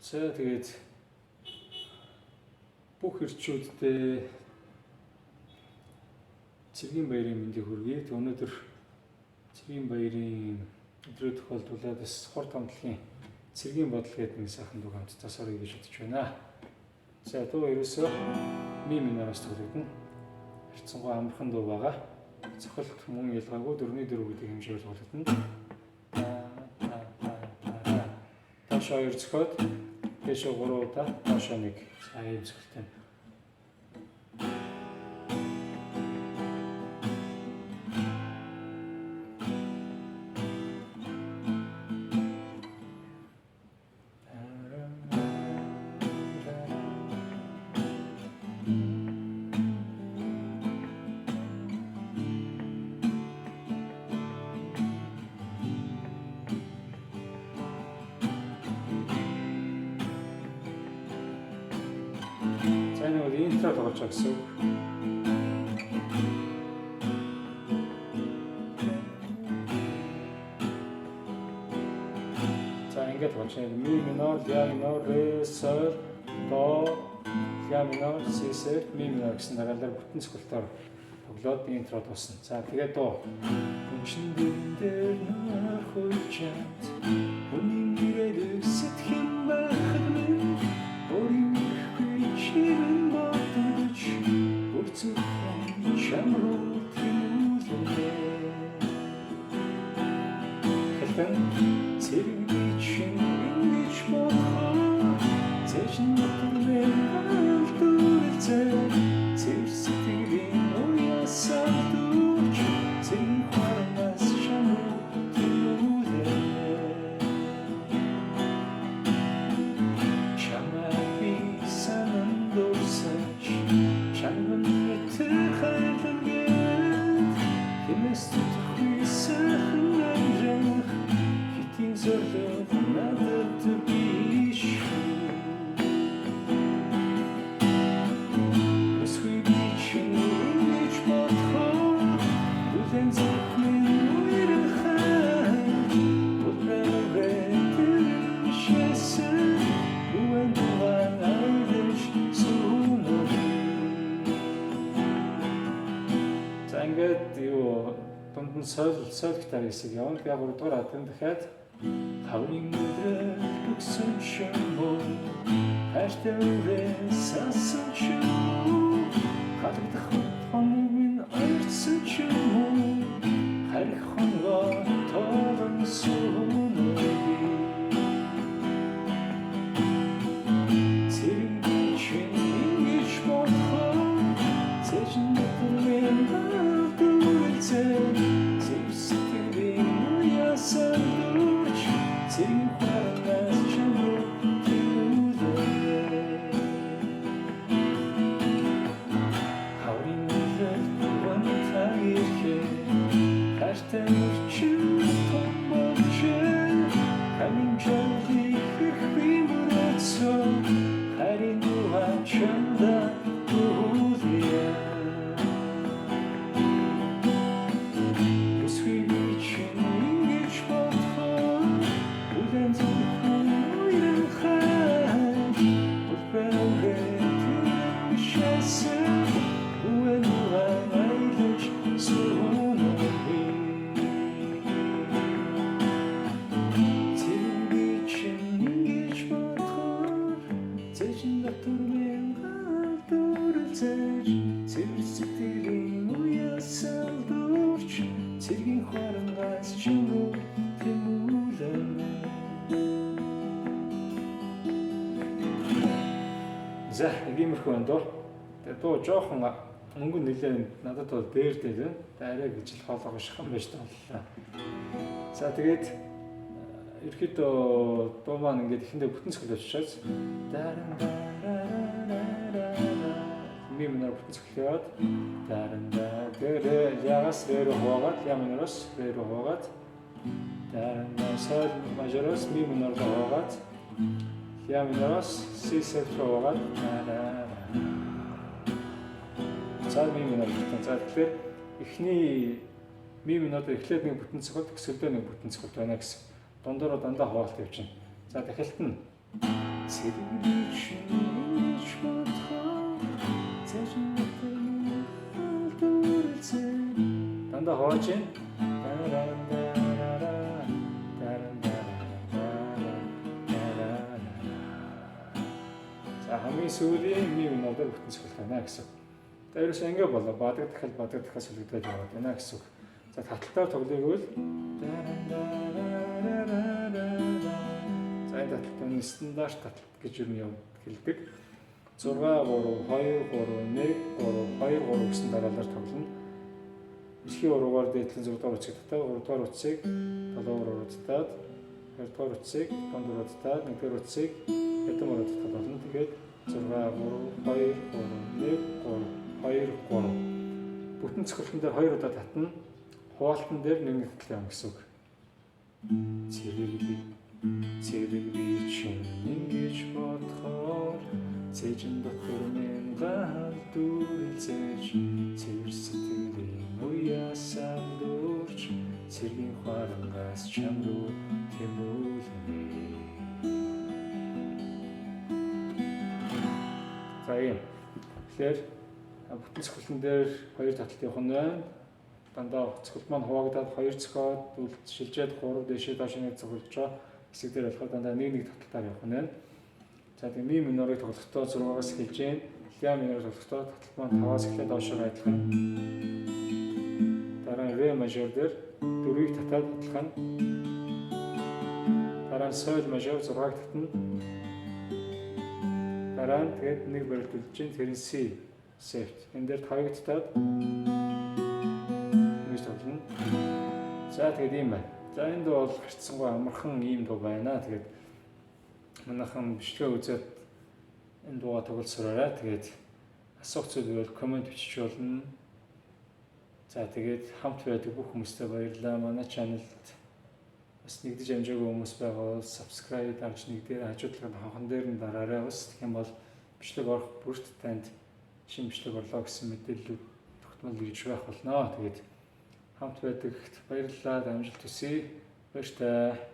За тэгээд бүх эрчүүдтэй Цэргийн баярын мэндийг хүргэе. Өнөөдөр Цэргийн баярын өдрөө тохиолдуулаад бас хор томдлын цэргийн бодол гэдэг нэг сайхан дуу хамтдаа сорё гэж бодож байна. За дуу ерөөсөө ми минораас тоглогдно. Харьцангуй амархан дуу байгаа. Цохилт мөн ялгаагүй 4/4 гэдэг хэмжээгээр тоглогдно. Таашаа 2 цохиод дэшээ 3 удаа таашаа 1. За ийм цохилттой. За энэ бол интро тоглож байгаа гэсэн үг. За ингээд тоглож байна. Ми минор, ля минор, ре, соль, до, ля минор, си, соль, ми минор гэсэн дараалал бүтэн цогцолтоор тоглоод интро дуусна. За тэгээд дуу. Хүчин дээр нар хойчаад хүний ирээд сэтгэн байхад минь өөрийн чимэн ботож үрцэн чамруу тэмүүлээ хэлбэн цэрэг бичин ингэж бодхоо цэжин natürэн алдуулцээ цэвэр сэтгэлийн уясаа дүүч цэрэг харанаас чамруу тэмүүлээ Чамайг мэдэр хайлангээд хэмээс төхүй сайхан амрах хитийн зорлог надад биш Өсгүй бичин ингэж бодхоо үлэн зөвхөн уйрахай Бүлбэрээ шэсэн Уэн дуан айлш ингээд юу дунд нь соль гитар хэсэг явна. Би 3 дугаар хадгалан дахиад хаврын өдрөө төгсөн шимбо хайртай үрээ сасан чимбо хадагдах хоног минь ойрцсон чимбо харих хонгоо тоолон сууна цэрэг бичин ингэж бодхоо цэжин natürэн Сэтгэлийн уясаа дүүч цэрэг харанаас чамруу тэмүүлээ Хаврын өдрөд вантаа ирэхээ хайртай мөрчин том болжээ Хамин чамлыг хэрхби мөрөөцөө хайрын дуугаа чамдаа туулъя Цэвэр сэтгэлийн уясаа дүүч цэргийн харанаас чамруу тэмүүлээ За иймэрхүү дуу. Тэгээ дуу жоохон өнгө нэлээд надад бол дээртэй байна. Арай гжил хоолойгоо шахам байж тааллаа. За тэгээд ерөөхдөө дуу маань ингээд ихэндээ бүтэн цогцол очиж ми минор бүтэн цогцолоод даранда дээр ягас рүү хоогаад ля минороос рүү хоогаад даранда соль мажороос ми минор хоогаад ля минороос си соль хоогаад за ми минор бүтэн за тэгэхээр эхний ми минороор эхлээд нэг бүтэн цогцол төсөлдөө нэг бүтэн цогцол байна гэсэн. Дундуур дандаа хуваалт явчихна. За дахиалт нь дандаа хоож ийн. За хамгийн сүүлийн ми минодоор бүтэнцүүлэх байна гэсэн. За ерөөсөө ингэ болоо бадаг дахиад солигдоод яваад байна гэсэн. За таталтаар тоглоёгвол за энэ таталтын стандарт таталт гэж юу юм хэлдэг. 6 3 2 3 1 3 2 3 гэсэн дараалал тоглоно. Эсхийн уруугаар дээдлэн 6 дугаар утсыг татаад 3 дугаар утсыг 7 дугаар утастаад 2 дугаар утсыг 5 дугаар утастаад 1 дугаар утсыг 7 дугаар утастаад болно. Тэгээд 6 3 2 3 1 3 2 3 бүтэн цохилтон дээр 2 удаа татна. Хуваалтан дээр нэг татал юм гэсэн үг. Цэрэг би чинь ингэж бодхоор цэжин дотор минь гал дүрэлзэж цэвэр сэтгэлийн уяасан дурч цэргийн харангаас чам руу тэмүүлнэ. За юм. Тэгэхээр бүтэн цохилтон дээр 2 таталт явах нь байна. Дандаа цохилт маань хуваагдаад 2 цохиод шилжээд 3 дэшээ доош нэг цохилж байгаа хэсэг дээр болохоор дандаа нэг таталтаар явах нь байна. За тэгээ ми минорыг тоглохдоо 6-аас эхэлж гээ. Ля минорыг тоглохдоо таталт маань 5-аас эхлээд доошоо адилхан. Дараа нь ре мажор дээр 4-ийг татаад адилхан. Дараа нь соль мажор 6-ыг татна. Дараа нь тэгээд нэг барилдуулж гээ. Тэр нь си сефт. Энэ дээр 5-ыг татаад за тэгээд ийм байна. За энэ дуу бол гарцсангүй амархан ийм дуу байна. Тэгээд манайхан бичлэгээ үзээд энэ дуугаа тоглолцоорой. Тэгээд асуух зүйл байвал комент бичиж болно. За тэгээд хамт байдаг бүх хүмүүстээ баярлалаа. Манай чаналд бас нэгдэж амжаагүй хүмүүс байгаа бол subscribe дарж нэгдээр хажуудлын хонхон дээр нь дараарай. Бас тэгэх юм бол бичлэг орох бүрт танд шинэ бичлэг орлоо гэсэн мэдээлэл тогтмол ирж байх болно. Тэгээд хамт байдагт баярлалаа. Амжилт хүсье. Баяртай.